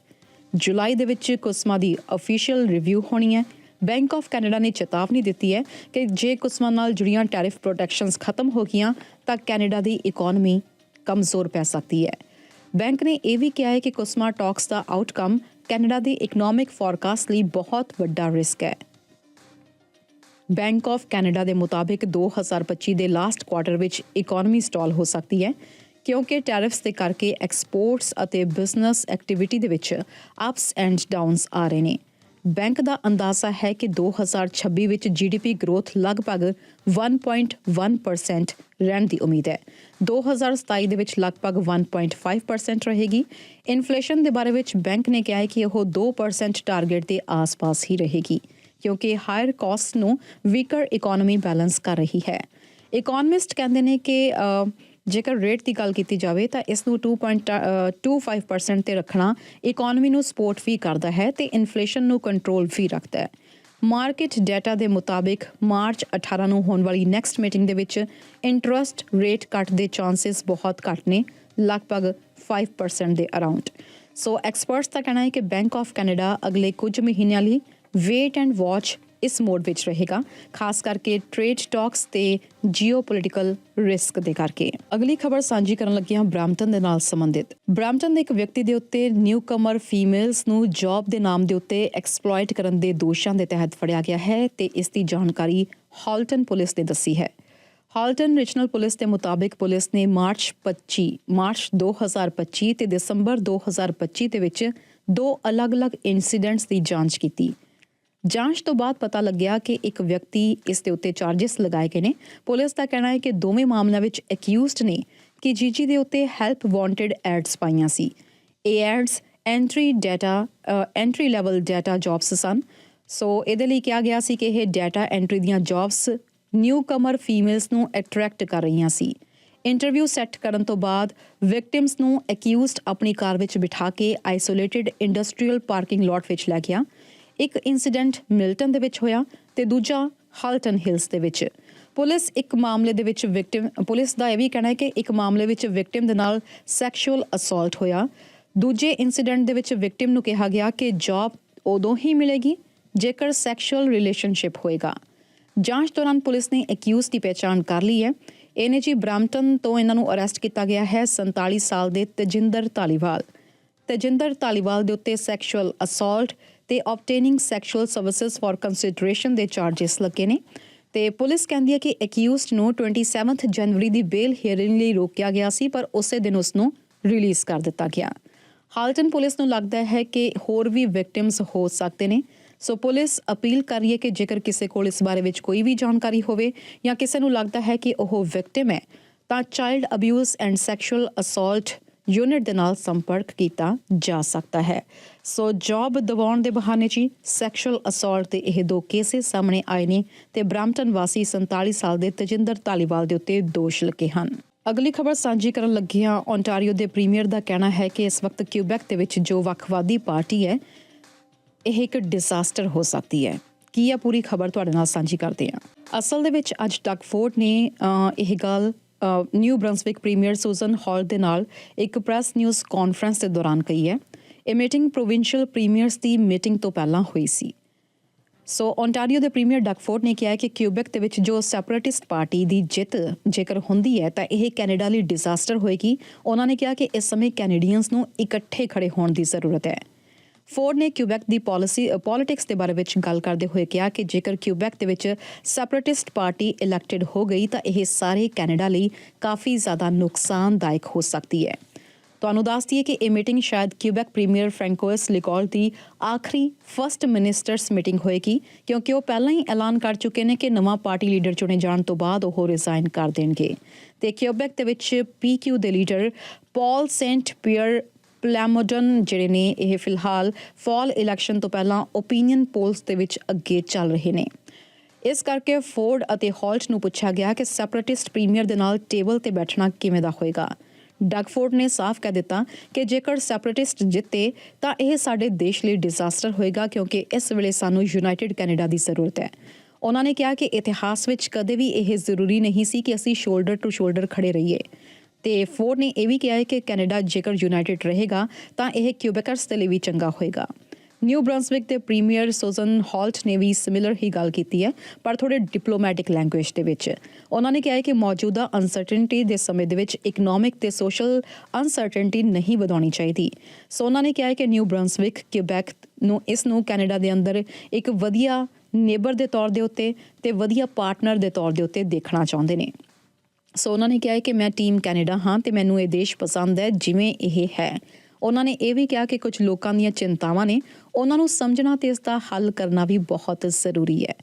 ਜੁਲਾਈ ਦੇ ਵਿੱਚ ਕੁਸਮਾ ਦੀ ਅਫੀਸ਼ੀਅਲ ਰਿਵਿਊ ਹੋਣੀ ਹੈ। ਬੈਂਕ ਆਫ ਕੈਨੇਡਾ ਨੇ ਚੇਤਾਵਨੀ ਦਿੱਤੀ ਹੈ ਕਿ ਜੇ ਕੁਸਮਾ ਨਾਲ ਜੁੜੀਆਂ ਟੈਰਿਫ ਪ੍ਰੋਟੈਕਸ਼ਨਸ ਖਤਮ ਹੋ ਗਈਆਂ ਤਾਂ ਕੈਨੇਡਾ ਦੀ ਇਕਨੋਮੀ ਕਮਜ਼ੋਰ ਪੈ ਸਕਦੀ ਹੈ। ਬੈਂਕ ਨੇ ਇਹ ਵੀ ਕਿਹਾ ਹੈ ਕਿ ਕੁਸਮਾ ਟਾਕਸ ਦਾ ਆਊਟਕਮ ਕੈਨੇਡਾ ਦੀ ਇਕਨੋਮਿਕ ਫੋਰਕਾਸਟ ਲਈ ਬਹੁਤ ਵੱਡਾ ਰਿਸਕ ਹੈ। ਬੈਂਕ ਆਫ ਕੈਨੇਡਾ ਦੇ ਮੁਤਾਬਿਕ 2025 ਦੇ ਲਾਸਟ ਕੁਆਰਟਰ ਵਿੱਚ ਇਕਨੋਮੀ ਸਟਾਲ ਹੋ ਸਕਦੀ ਹੈ ਕਿਉਂਕਿ ਟੈਰਿਫਸ ਦੇ ਕਰਕੇ ਐਕਸਪੋਰਟਸ ਅਤੇ ਬਿਜ਼ਨਸ ਐਕਟੀਵਿਟੀ ਦੇ ਵਿੱਚ ਅਪਸ ਐਂਡ ਡਾਊਨਸ ਆ ਰਹੇ ਨੇ। ਬੈਂਕ ਦਾ ਅੰਦਾਜ਼ਾ ਹੈ ਕਿ 2026 ਵਿੱਚ GDP ਗਰੋਥ ਲਗਭਗ 1.1% ਰਹਿਣ ਦੀ ਉਮੀਦ ਹੈ। 2027 ਦੇ ਵਿੱਚ ਲਗਭਗ 1.5% ਰਹੇਗੀ। ਇਨਫਲੇਸ਼ਨ ਦੇ ਬਾਰੇ ਵਿੱਚ ਬੈਂਕ ਨੇ ਕਿਹਾ ਹੈ ਕਿ ਉਹ 2% ਟਾਰਗੇਟ ਦੇ ਆਸ-ਪਾਸ ਹੀ ਰਹੇਗੀ ਕਿਉਂਕਿ ਹਾਇਰ ਕਾਸਟ ਨੂੰ ਵੀਕਰ ਇਕਨੋਮੀ ਬੈਲੈਂਸ ਕਰ ਰਹੀ ਹੈ। ਇਕਨੋਮਿਸਟ ਕਹਿੰਦੇ ਨੇ ਕਿ ਜੇਕਰ ਰੇਟ ਦੀ ਗੱਲ ਕੀਤੀ ਜਾਵੇ ਤਾਂ ਇਸ ਨੂੰ 2.25% ਤੇ ਰੱਖਣਾ ਇਕਨੋਮੀ ਨੂੰ ਸਪੋਰਟ ਵੀ ਕਰਦਾ ਹੈ ਤੇ ਇਨਫਲੇਸ਼ਨ ਨੂੰ ਕੰਟਰੋਲ ਵੀ ਰੱਖਦਾ ਹੈ। ਮਾਰਕੀਟ ਡਾਟਾ ਦੇ ਮੁਤਾਬਿਕ ਮਾਰਚ 18 ਨੂੰ ਹੋਣ ਵਾਲੀ ਨੈਕਸਟ ਮੀਟਿੰਗ ਦੇ ਵਿੱਚ ਇੰਟਰਸਟ ਰੇਟ ਕੱਟ ਦੇ ਚਾਂਸਸ ਬਹੁਤ ਘੱਟ ਨੇ, ਲਗਭਗ 5% ਦੇ ਅਰਾਊਂਡ। ਸੋ ਐਕਸਪਰਟਸ ਦਾ ਕਹਿਣਾ ਹੈ ਕਿ ਬੈਂਕ ਆਫ ਕੈਨੇਡਾ ਅਗਲੇ ਕੁਝ ਮਹੀਨਿਆਂ ਲਈ ਵੇਟ ਐਂਡ ਵਾਚ ਇਸ ਮੋਡ ਵਿੱਚ ਰਹੇਗਾ, ਖਾਸ ਕਰਕੇ ਟ੍ਰੇਡ ਟਾਕਸ ਤੇ ਜੀਓਪੋਲਿਟੀਕਲ ਰਿਸਕ ਦੇ ਕਰਕੇ। ਅਗਲੀ ਖਬਰ ਸਾਂਝੀ ਕਰਨ ਲੱਗੀਆਂ ਬ੍ਰੈਂਪਟਨ ਦੇ ਨਾਲ ਸੰਬੰਧਿਤ। ਬ੍ਰੈਂਪਟਨ ਦੇ ਇੱਕ ਵਿਅਕਤੀ ਦੇ ਉੱਤੇ ਨਿਊਕਮਰ ਫੀਮੇਲਸ ਨੂੰ ਜੌਬ ਦੇ ਨਾਮ ਦੇ ਉੱਤੇ ਐਕਸਪਲੋਇਟ ਕਰਨ ਦੇ ਦੋਸ਼ਾਂ ਦੇ ਤਹਿਤ ਫੜਿਆ ਗਿਆ ਹੈ ਤੇ ਇਸ ਦੀ ਜਾਣਕਾਰੀ ਹਾਲਟਨ ਪੁਲਿਸ ਨੇ ਦੱਸੀ ਹੈ। ਹਾਲਟਨ ਰੀਜਨਲ ਪੁਲਿਸ ਦੇ ਮੁਤਾਬਿਕ ਪੁਲਿਸ ਨੇ ਮਾਰਚ 2025 ਤੇ ਦਸੰਬਰ 2025 ਦੇ ਵਿੱਚ 2 ਅਲੱਗ-ਅਲੱਗ ਇਨਸੀਡੈਂਟਸ ਦੀ ਜਾਂਚ ਕੀਤੀ। ਜਾਂਚ ਤੋਂ ਬਾਅਦ ਪਤਾ ਲੱਗਿਆ ਕਿ ਇੱਕ ਵਿਅਕਤੀ ਇਸ ਦੇ ਉੱਤੇ ਚਾਰਜਸ ਲਗਾਏ ਗਏ ਨੇ। ਪੁਲਿਸ ਦਾ ਕਹਿਣਾ ਹੈ ਕਿ ਦੋਵੇਂ ਮਾਮਲਿਆਂ ਵਿੱਚ ਅਕਿਊਜ਼ਡ ਨੇ ਕਿ ਜੀਜੀ ਦੇ ਉੱਤੇ ਹੈਲਪ ਵਾਂਟਡ ਐਡਸ ਪਾਈਆਂ ਸੀ। ਇਹ ads entry level data jobs ਸਨ। ਸੋ ਇਹਦੇ ਲਈ ਕਿਹਾ ਗਿਆ ਸੀ ਕਿ ਇਹ ਡਾਟਾ ਐਂਟਰੀ ਦੀਆਂ ਜੌਬਸ ਨਿਊਕਮਰ ਫੀਮੇਲਸ ਨੂੰ ਅਟਰੈਕਟ ਕਰ ਰਹੀਆਂ ਸੀ। ਇੰਟਰਵਿਊ ਸੈੱਟ ਕਰਨ ਤੋਂ ਬਾਅਦ ਵਿਕਟਿਮਸ ਨੂੰ ਅਕਿਊਜ਼ਡ ਆਪਣੀ ਕਾਰ ਵਿੱਚ ਬਿਠਾ ਕੇ ਆਈਸੋਲੇਟਿਡ ਇੰਡਸਟਰੀਅਲ ਪਾਰਕਿੰਗ ਲਾਟ ਵਿੱਚ ਲੈ ਗਿਆ। ਇੱਕ ਇਨਸੀਡੈਂਟ ਮਿਲਟਨ ਦੇ ਵਿੱਚ ਹੋਇਆ ਤੇ ਦੂਜਾ ਹਾਲਟਨ ਹਿਲਸ ਦੇ ਵਿੱਚ। ਪੁਲਿਸ ਦਾ ਇਹ ਵੀ ਕਹਿਣਾ ਹੈ ਕਿ ਇੱਕ ਮਾਮਲੇ ਵਿੱਚ ਵਿਕਟਿਮ ਦੇ ਨਾਲ ਸੈਕਸ਼ੂਅਲ ਅਸੌਲਟ ਹੋਇਆ ਦੂਜੇ ਇਨਸੀਡੈਂਟ ਦੇ ਵਿੱਚ ਵਿਕਟਿਮ ਨੂੰ ਕਿਹਾ ਗਿਆ ਕਿ ਜੌਬ ਉਦੋਂ ਹੀ ਮਿਲੇਗੀ ਜੇਕਰ ਸੈਕਸ਼ੂਅਲ ਰਿਲੇਸ਼ਨਸ਼ਿਪ ਹੋਏਗਾ। ਜਾਂਚ ਦੌਰਾਨ ਪੁਲਿਸ ਨੇ ਅਕਿਊਜ਼ ਦੀ ਪਹਿਚਾਣ ਕਰ ਲਈ ਹੈ। ਇਹਨੇ ਜੀ ਬ੍ਰੈਂਪਟਨ ਤੋਂ ਇਹਨਾਂ ਨੂੰ ਅਰੈਸਟ ਕੀਤਾ ਗਿਆ ਹੈ। 47 ਸਾਲ ਦੇ ਤੇਜਿੰਦਰ ਧਾਲੀਵਾਲ ਦੇ ਉੱਤੇ ਸੈਕਸ਼ੂਅਲ ਅਸੌਲਟ ਤੇ ਆਬਟੇਨਿੰਗ ਸੈਕਸ਼ੂਅਲ ਸਰਵਿਸਿਜ਼ ਫॉर ਕੰਸੀਡਰੇਸ਼ਨ ਦੇ ਚਾਰजेस ਲੱਗੇ ਨੇ ਤੇ ਪੁਲਿਸ ਕਹਿੰਦੀ ਹੈ ਕਿ ਅਕਿਊਜ਼ਡ ਨੂੰ 27 ਜਨਵਰੀ ਦੀ ਬੇਲ ਹੀਅਰਿੰਗ ਲਈ ਰੋਕਿਆ ਗਿਆ ਸੀ, ਪਰ ਉਸੇ ਦਿਨ ਉਸ ਨੂੰ ਰਿਲੀਜ਼ ਕਰ ਦਿੱਤਾ ਗਿਆ। ਹਾਲਟਨ ਪੁਲਿਸ ਨੂੰ ਲੱਗਦਾ ਹੈ ਕਿ ਹੋਰ ਵੀ ਵਿਕਟਿਮਸ ਹੋ ਸਕਦੇ ਨੇ। ਸੋ ਪੁਲਿਸ ਅਪੀਲ ਕਰ ਰਹੀ ਹੈ ਕਿ ਜੇਕਰ ਕਿਸੇ ਕੋਲ ਇਸ ਬਾਰੇ ਵਿੱਚ ਕੋਈ ਵੀ ਜਾਣਕਾਰੀ ਹੋਵੇ ਜਾਂ ਕਿਸੇ ਨੂੰ ਲੱਗਦਾ ਹੈ ਕਿ ਉਹ ਵਿਕਟਿਮ ਹੈ ਤਾਂ child abuse and sexual assault unit ਦੇ ਨਾਲ ਸੰਪਰਕ ਕੀਤਾ ਜਾ ਸਕਦਾ ਹੈ। ਸੋ ਜੌਬ ਦਿਵਾਉਣ ਦੇ ਬਹਾਨੇ 'ਚ ਸੈਕਸ਼ੂਅਲ ਅਸੌਲਟ ਦੇ ਇਹ 2 ਕੇਸਿਸ ਸਾਹਮਣੇ ਆਏ ਨੇ ਤੇ ਬ੍ਰੈਂਪਟਨ ਵਾਸੀ 47 ਸਾਲ ਦੇ ਤੇਜਿੰਦਰ ਧਾਲੀਵਾਲ ਦੇ ਉੱਤੇ ਦੋਸ਼ ਲੱਗੇ ਹਨ। ਅਗਲੀ ਖਬਰ ਸਾਂਝੀ ਕਰਨ ਲੱਗੇ ਹਾਂ। ਓਨਟਾਰੀਓ ਦੇ ਪ੍ਰੀਮੀਅਰ ਦਾ ਕਹਿਣਾ ਹੈ ਕਿ ਇਸ ਵਕਤ ਕਿਊਬੈਕ ਦੇ ਵਿੱਚ ਜੋ ਵੱਖਵਾਦੀ ਪਾਰਟੀ ਹੈ ਇਹ ਇੱਕ ਡਿਜ਼ਾਸਟਰ ਹੋ ਸਕਦੀ ਹੈ। ਕੀ ਆ ਪੂਰੀ ਖਬਰ ਤੁਹਾਡੇ ਨਾਲ ਸਾਂਝੀ ਕਰਦੇ ਹਾਂ। ਅਸਲ ਦੇ ਵਿੱਚ ਅੱਜ ਡਗ ਫੋਰਡ ਨੇ ਇਹ ਗੱਲ ਨਿਊ ਬ੍ਰੰਸਵਿਕ ਪ੍ਰੀਮੀਅਰ ਸੂਜ਼ਨ ਹਾਲ ਦੇ ਨਾਲ ਇੱਕ ਪ੍ਰੈਸ ਨਿਊਜ਼ ਕਾਨਫਰੰਸ ਦੇ ਦੌਰਾਨ ਕਹੀ ਹੈ। ਇਹ ਮੀਟਿੰਗ ਪ੍ਰੋਵਿੰਸ਼ੀਅਲ ਪ੍ਰੀਮੀਅਰਸ ਦੀ ਮੀਟਿੰਗ ਤੋਂ ਪਹਿਲਾਂ ਹੋਈ ਸੀ। ਸੋ ਓਨਟਾਰੀਓ ਦੇ ਪ੍ਰੀਮੀਅਰ ਡਗ ਫੋਰਡ ਨੇ ਕਿਹਾ ਕਿ ਕਿਊਬੈਕ ਦੇ ਵਿੱਚ ਜੋ ਸੈਪਰੇਟਿਸਟ ਪਾਰਟੀ ਦੀ ਜਿੱਤ ਜੇਕਰ ਹੁੰਦੀ ਹੈ ਤਾਂ ਇਹ ਕੈਨੇਡਾ ਲਈ ਡਿਜ਼ਾਸਟਰ ਹੋਏਗੀ। ਉਹਨਾਂ ਨੇ ਕਿਹਾ ਕਿ ਇਸ ਸਮੇਂ ਕੈਨੇਡੀਅਨਸ ਨੂੰ ਇਕੱਠੇ ਖੜੇ ਹੋਣ ਦੀ ਜ਼ਰੂਰਤ ਹੈ। ਫੋਰਡ ਨੇ ਕਿਊਬੈਕ ਦੀ ਪੋਲਿਟਿਕਸ ਦੇ ਬਾਰੇ ਵਿੱਚ ਗੱਲ ਕਰਦੇ ਹੋਏ ਕਿਹਾ ਕਿ ਜੇਕਰ ਕਿਊਬੈਕ ਦੇ ਵਿੱਚ ਸੈਪਰੇਟਿਸਟ ਪਾਰਟੀ ਇਲੈਕਟਡ ਹੋ ਗਈ ਤਾਂ ਇਹ ਸਾਰੇ ਕੈਨੇਡਾ ਲਈ ਕਾਫੀ ਜ਼ਿਆਦਾ ਨੁਕਸਾਨਦਾਇਕ ਹੋ ਸਕਦੀ ਹੈ। ਤੁਹਾਨੂੰ ਦੱਸ ਦਈਏ ਕਿ ਇਹ ਮੀਟਿੰਗ ਸ਼ਾਇਦ ਕਿਊਬੈਕ ਪ੍ਰੀਮੀਅਰ ਫ੍ਰੈਂਕੋਇਸ ਲਿਕੋਲ ਦੀ ਆਖਰੀ ਫਸਟ ਮਿਨਿਸਟਰਸ ਮੀਟਿੰਗ ਹੋਏਗੀ, ਕਿਉਂਕਿ ਉਹ ਪਹਿਲਾਂ ਹੀ ਐਲਾਨ ਕਰ ਚੁੱਕੇ ਨੇ ਕਿ ਨਵਾਂ ਪਾਰਟੀ ਲੀਡਰ ਚੁਣੇ ਜਾਣ ਤੋਂ ਬਾਅਦ ਉਹ ਰਿਜ਼ਾਈਨ ਕਰ ਦੇਣਗੇ ਤੇ ਕਿਊਬੈਕ ਦੇ ਵਿੱਚ ਪੀਕਿਊ ਦੇ ਲੀਡਰ ਪੌਲ ਸੇਂਟ ਪੀਅਰ ਪਲੈਮੋਡਨ ਜਿਹੜੇ ਨੇ ਇਹ ਫਿਲਹਾਲ ਫਾਲ ਇਲੈਕਸ਼ਨ ਤੋਂ ਪਹਿਲਾਂ ਓਪੀਨੀਅਨ ਪੋਲਸ ਦੇ ਵਿੱਚ ਅੱਗੇ ਚੱਲ ਰਹੇ ਨੇ। ਇਸ ਕਰਕੇ ਫੋਰਡ ਅਤੇ ਹਾਲਟ ਨੂੰ ਪੁੱਛਿਆ ਗਿਆ ਕਿ ਸੈਪਰੇਟਿਸਟ ਪ੍ਰੀਮੀਅਰ ਦੇ ਨਾਲ ਟੇਬਲ ਤੇ ਬੈਠਣਾ ਕਿਵੇਂ ਦਾ ਹੋਏਗਾ। ਡਗ ਫੋਰਡ ਨੇ ਸਾਫ਼ ਕਹਿ ਦਿੱਤਾ ਕਿ ਜੇਕਰ ਸੈਪਰੇਟਿਸਟ ਜਿੱਤੇ ਤਾਂ ਇਹ ਸਾਡੇ ਦੇਸ਼ ਲਈ ਡਿਜ਼ਾਸਟਰ ਹੋਏਗਾ, ਕਿਉਂਕਿ ਇਸ ਵੇਲੇ ਸਾਨੂੰ ਯੂਨਾਈਟਿਡ ਕੈਨੇਡਾ ਦੀ ਜ਼ਰੂਰਤ ਹੈ। ਉਹਨਾਂ ਨੇ ਕਿਹਾ ਕਿ ਇਤਿਹਾਸ ਵਿੱਚ ਕਦੇ ਵੀ ਇਹ ਜ਼ਰੂਰੀ ਨਹੀਂ ਸੀ ਕਿ ਅਸੀਂ ਸ਼ੋਲਡਰ ਟੂ ਸ਼ੋਲਡਰ ਖੜੇ ਰਹੀਏ ਤੇ ਫੋਰਡ ਨੇ ਇਹ ਵੀ ਕਿਹਾ ਹੈ ਕਿ ਕੈਨੇਡਾ ਜੇਕਰ ਯੂਨਾਈਟਿਡ ਰਹੇਗਾ ਤਾਂ ਇਹ ਕਿਊਬੈਕਰਸ ਦੇ ਲਈ ਵੀ ਚੰਗਾ ਹੋਏਗਾ। ਨਿਊ ਬ੍ਰੰਸਵਿਕ ਦੇ ਪ੍ਰੀਮੀਅਰ ਸੂਜ਼ਨ ਹਾਲਟ ਨੇ ਵੀ ਸਿਮਿਲਰ ਹੀ ਗੱਲ ਕੀਤੀ ਹੈ, ਪਰ ਥੋੜੇ ਡਿਪਲੋਮੈਟਿਕ ਲੈਂਗੁਏਜ ਦੇ ਵਿੱਚ। ਉਹਨਾਂ ਨੇ ਕਿਹਾ ਹੈ ਕਿ ਮੌਜੂਦਾ ਅਨਸਰਟਨਟੀ ਦੇ ਸਮੇਂ ਦੇ ਵਿੱਚ ਇਕਨੋਮਿਕ ਤੇ ਸੋਸ਼ਲ ਅਨਸਰਟਨਟੀ ਨਹੀਂ ਵਧਾਉਣੀ ਚਾਹੀਦੀ। ਸੋ ਉਹਨਾਂ ਨੇ ਕਿਹਾ ਹੈ ਕਿ ਨਿਊ ਬ੍ਰੰਸਵਿਕ ਕਿਊਬੈਕ ਨੂੰ ਇਸ ਨੂੰ ਕੈਨੇਡਾ ਦੇ ਅੰਦਰ ਇੱਕ ਵਧੀਆ ਨੇਬਰ ਦੇ ਤੌਰ ਦੇ ਉੱਤੇ ਤੇ ਵਧੀਆ ਪਾਰਟਨਰ ਦੇ ਤੌਰ ਦੇ ਉੱਤੇ ਦੇਖਣਾ ਚਾਹੁੰਦੇ ਨੇ। ਸੋ ਉਹਨਾਂ ਨੇ ਕਿਹਾ ਹੈ ਕਿ ਮੈਂ ਟੀਮ ਕੈਨੇਡਾ ਹਾਂ ਤੇ ਮੈਨੂੰ ਇਹ ਦੇਸ਼ ਪਸੰਦ ਹੈ ਜਿਵੇਂ ਇਹ ਹੈ। ਉਹਨਾਂ ਨੇ ਇਹ ਵੀ ਕਿਹਾ ਕਿ ਕੁਝ ਲੋਕਾਂ ਦੀਆਂ ਚਿੰਤਾਵਾਂ ਨੇ, ਉਹਨਾਂ ਨੂੰ ਸਮਝਣਾ ਤੇ ਇਸ ਦਾ ਹੱਲ ਕਰਨਾ ਵੀ ਬਹੁਤ ਜ਼ਰੂਰੀ ਹੈ।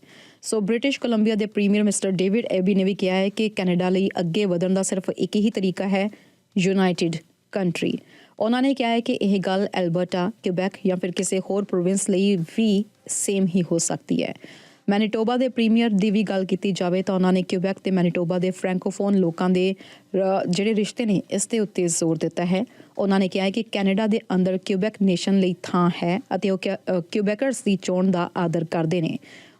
ਸੋ ਬ੍ਰਿਟਿਸ਼ ਕੋਲੰਬੀਆ ਦੇ ਪ੍ਰੀਮੀਅਰ ਮਿਸਟਰ ਡੇਵਿਡ ਐਬੀ ਨੇ ਵੀ ਕਿਹਾ ਹੈ ਕਿ ਕੈਨੇਡਾ ਲਈ ਅੱਗੇ ਵਧਣ ਦਾ ਸਿਰਫ ਇੱਕ ਹੀ ਤਰੀਕਾ ਹੈ, ਯੂਨਾਈਟਿਡ ਕੰਟਰੀ। ਉਹਨਾਂ ਨੇ ਕਿਹਾ ਹੈ ਕਿ ਇਹ ਗੱਲ ਐਲਬਰਟਾ, ਕਿਊਬੈਕ ਜਾਂ ਫਿਰ ਕਿਸੇ ਹੋਰ ਪ੍ਰੋਵਿੰਸ ਲਈ ਵੀ ਸੇਮ ਹੀ ਹੋ ਸਕਦੀ ਹੈ। ਮੈਨੀਟੋਬਾ ਦੇ ਪ੍ਰੀਮੀਅਰ ਦੀ ਵੀ ਗੱਲ ਕੀਤੀ ਜਾਵੇ ਤਾਂ ਉਹਨਾਂ ਨੇ ਕਿਊਬੈਕ ਤੇ ਮੈਨੀਟੋਬਾ ਦੇ ਫ੍ਰੈਂਕੋਫੋਨ ਲੋਕਾਂ ਦੇ ਜਿਹੜੇ ਰਿਸ਼ਤੇ ਨੇ ਇਸ ਦੇ ਉੱਤੇ ਜ਼ੋਰ ਦਿੱਤਾ ਹੈ। ਉਹਨਾਂ ਨੇ ਕਿਹਾ ਹੈ ਕਿ ਕੈਨੇਡਾ ਦੇ ਅੰਦਰ ਕਿਊਬੈਕ ਨੇਸ਼ਨ ਲਈ ਥਾਂ ਹੈ ਅਤੇ ਉਹ ਕਿਊਬੈਕਰਸ ਦੀ ਚੋਣ ਦਾ ਆਦਰ ਕਰਦੇ ਨੇ।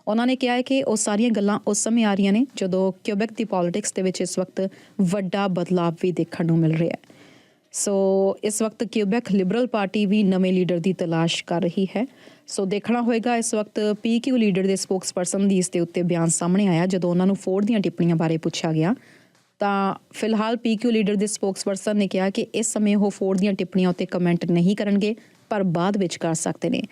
ਉਹਨਾਂ ਨੇ ਕਿਹਾ ਹੈ ਕਿ ਉਹ ਸਾਰੀਆਂ ਗੱਲਾਂ ਉਸ ਸਮੇਂ ਆ ਰਹੀਆਂ ਨੇ ਜਦੋਂ ਕਿਊਬੈਕ ਦੀ ਪੋਲਿਟਿਕਸ ਦੇ ਵਿੱਚ ਇਸ ਵਕਤ ਵੱਡਾ ਬਦਲਾਅ ਵੀ ਦੇਖਣ ਨੂੰ ਮਿਲ ਰਿਹਾ ਹੈ। ਸੋ ਇਸ ਵਕਤ ਕਿਊਬੈਕ ਲਿਬਰਲ ਪਾਰਟੀ ਵੀ ਨਵੇਂ ਲੀਡਰ ਦੀ ਤਲਾਸ਼ ਕਰ ਰਹੀ ਹੈ। ਸੋ ਦੇਖਣਾ ਹੋਏਗਾ ਇਸ ਵਕਤ ਪੀਕਿਊ ਲੀਡਰ ਦੇ ਸਪੋਕਸਪਰਸਨ ਦੀ ਇਸ ਦੇ ਉੱਤੇ ਬਿਆਨ ਸਾਹਮਣੇ ਆਇਆ ਜਦੋਂ ਉਹਨਾਂ ਨੂੰ ਫੋਰਡ ਦੀਆਂ ਟਿੱਪਣੀਆਂ ਬਾਰੇ ਪੁੱਛਿਆ ਗਿਆ ਤਾਂ ਫਿਲਹਾਲ ਪੀਕਿਊ ਲੀਡਰ ਦੇ ਸਪੋਕਸਪਰਸਨ ਨੇ ਕਿਹਾ ਕਿ ਇਸ ਸਮੇਂ ਉਹ ਫੋਰਡ ਦੀਆਂ ਟਿੱਪਣੀਆਂ ਉੱਤੇ ਕਮੈਂਟ ਨਹੀਂ ਕਰਨਗੇ, ਪਰ ਬਾਅਦ ਵਿੱਚ ਕਰ ਸਕਦੇ ਨੇ।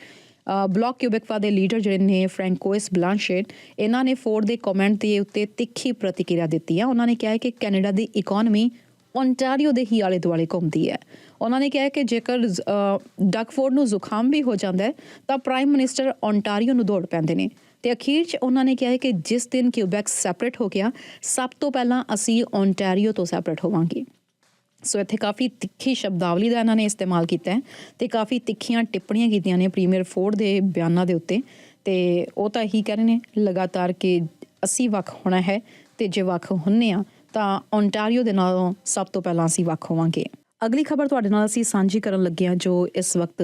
ਬਲੌਕ ਕਿਊਬੈਕਵਾ ਦੇ ਲੀਡਰ ਜਿਹੜੇ ਨੇ ਫ੍ਰੈਂਕੋਇਸ ਬਲਾਂਸ਼ੇਟ, ਇਹਨਾਂ ਨੇ ਫੋਰਡ ਦੇ ਕਮੈਂਟ ਦੇ ਉੱਤੇ ਤਿੱਖੀ ਪ੍ਰਤੀਕਿਰਿਆ ਦਿੱਤੀ ਹੈ। ਉਹਨਾਂ ਨੇ ਕਿਹਾ ਕਿ ਕੈਨੇਡਾ ਦੀ ਇਕਨੋਮੀ ਓਨਟਾਰੀਓ ਦੇ ਹੀ ਆਲੇ ਦੁਆਲੇ ਘੁੰਮਦੀ ਹੈ। ਉਹਨਾਂ ਨੇ ਕਿਹਾ ਕਿ ਜੇਕਰ ਡਗ ਫੋਰਡ ਨੂੰ ਜ਼ੁਕਾਮ ਵੀ ਹੋ ਜਾਂਦਾ ਹੈ ਤਾਂ ਪ੍ਰਾਈਮ ਮਿਨਿਸਟਰ ਓਨਟਾਰੀਓ ਨੂੰ ਦੌੜ ਪੈਂਦੇ ਨੇ ਤੇ ਅਖੀਰ 'ਚ ਉਹਨਾਂ ਨੇ ਕਿਹਾ ਕਿ ਜਿਸ ਦਿਨ ਕਿਊਬੈਕ ਸੈਪਰੇਟ ਹੋ ਗਿਆ ਸਭ ਤੋਂ ਪਹਿਲਾਂ ਅਸੀਂ ਓਨਟਾਰੀਓ ਤੋਂ ਸੈਪਰੇਟ ਹੋਵਾਂਗੇ। ਸੋ ਇੱਥੇ ਕਾਫੀ ਤਿੱਖੀ ਸ਼ਬਦਾਵਲੀ ਦਾ ਇਹਨਾਂ ਨੇ ਇਸਤੇਮਾਲ ਕੀਤਾ ਹੈ ਤੇ ਕਾਫੀ ਤਿੱਖੀਆਂ ਟਿੱਪਣੀਆਂ ਕੀਤੀਆਂ ਨੇ ਪ੍ਰੀਮੀਅਰ ਫੋਰਡ ਦੇ ਬਿਆਨਾਂ ਦੇ ਉੱਤੇ ਤੇ ਉਹ ਤਾਂ ਇਹੀ ਕਹਿ ਰਹੇ ਨੇ ਲਗਾਤਾਰ ਕਿ ਅਸੀਂ ਵੱਖ ਹੋਣਾ ਹੈ ਤੇ ਜੇ ਵੱਖ ਹੁੰਨੇ ਆ ਤਾਂ ਓਨਟਾਰੀਓ ਦੇ ਨਾਲੋਂ ਸਭ ਤੋਂ ਪਹਿਲਾਂ ਅਸੀਂ ਵੱਖ ਹੋਵਾਂਗੇ। ਅਗਲੀ ਖਬਰ ਤੁਹਾਡੇ ਨਾਲ ਅਸੀਂ ਸਾਂਝੀ ਕਰਨ ਲੱਗੇ ਹਾਂ ਜੋ ਇਸ ਵਕਤ